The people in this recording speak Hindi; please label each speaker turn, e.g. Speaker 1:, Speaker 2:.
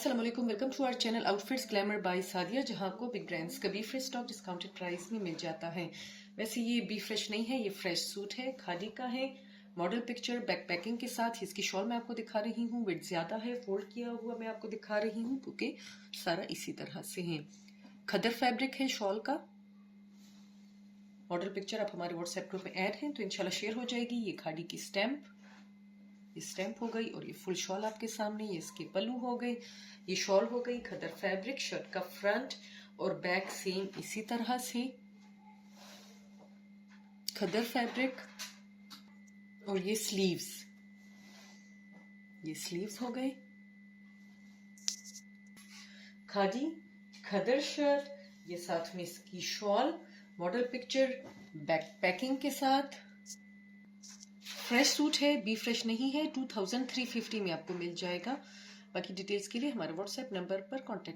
Speaker 1: अस्सलाम वालेकुम, welcome to our channel outfits glamour by Sadia, जहां आपको बिग ब्रांड्स का बी फ्रेश स्टॉक डिस्काउंटेड प्राइस में मिल जाता है। वैसे ये बी फ्रेश नहीं है, ये फ्रेश सूट है, खादी का है। मॉडल पिक्चर बैक पैकिंग के साथ इसकी शॉल मैं आपको दिखा रही हूँ। वेट ज्यादा है, फोल्ड किया हुआ मैं आपको दिखा रही हूँ क्योंकि सारा इसी तरह से है। खदर फैब्रिक है शॉल का। मॉडल पिक्चर आप हमारे व्हाट्सएप ग्रुप में ऐड हैं तो इंशाल्लाह शेयर हो जाएगी। ये खादी की स्टैम्प हो गई और ये फुल शॉल आपके सामने, ये इसके पल्लू हो गए, ये शॉल हो गई। खदर फैब्रिक, शर्ट का फ्रंट और बैक सेम इसी तरह से खदर फैब्रिक। और ये स्लीव्स हो गए। खादी खदर शर्ट, ये साथ में इसकी shawl, model picture back packing के साथ। फ्रेश सूट है, बी फ्रेश नहीं है। 2350 में आपको मिल जाएगा। बाकी डिटेल्स के लिए हमारे व्हाट्सएप नंबर पर कांटेक्ट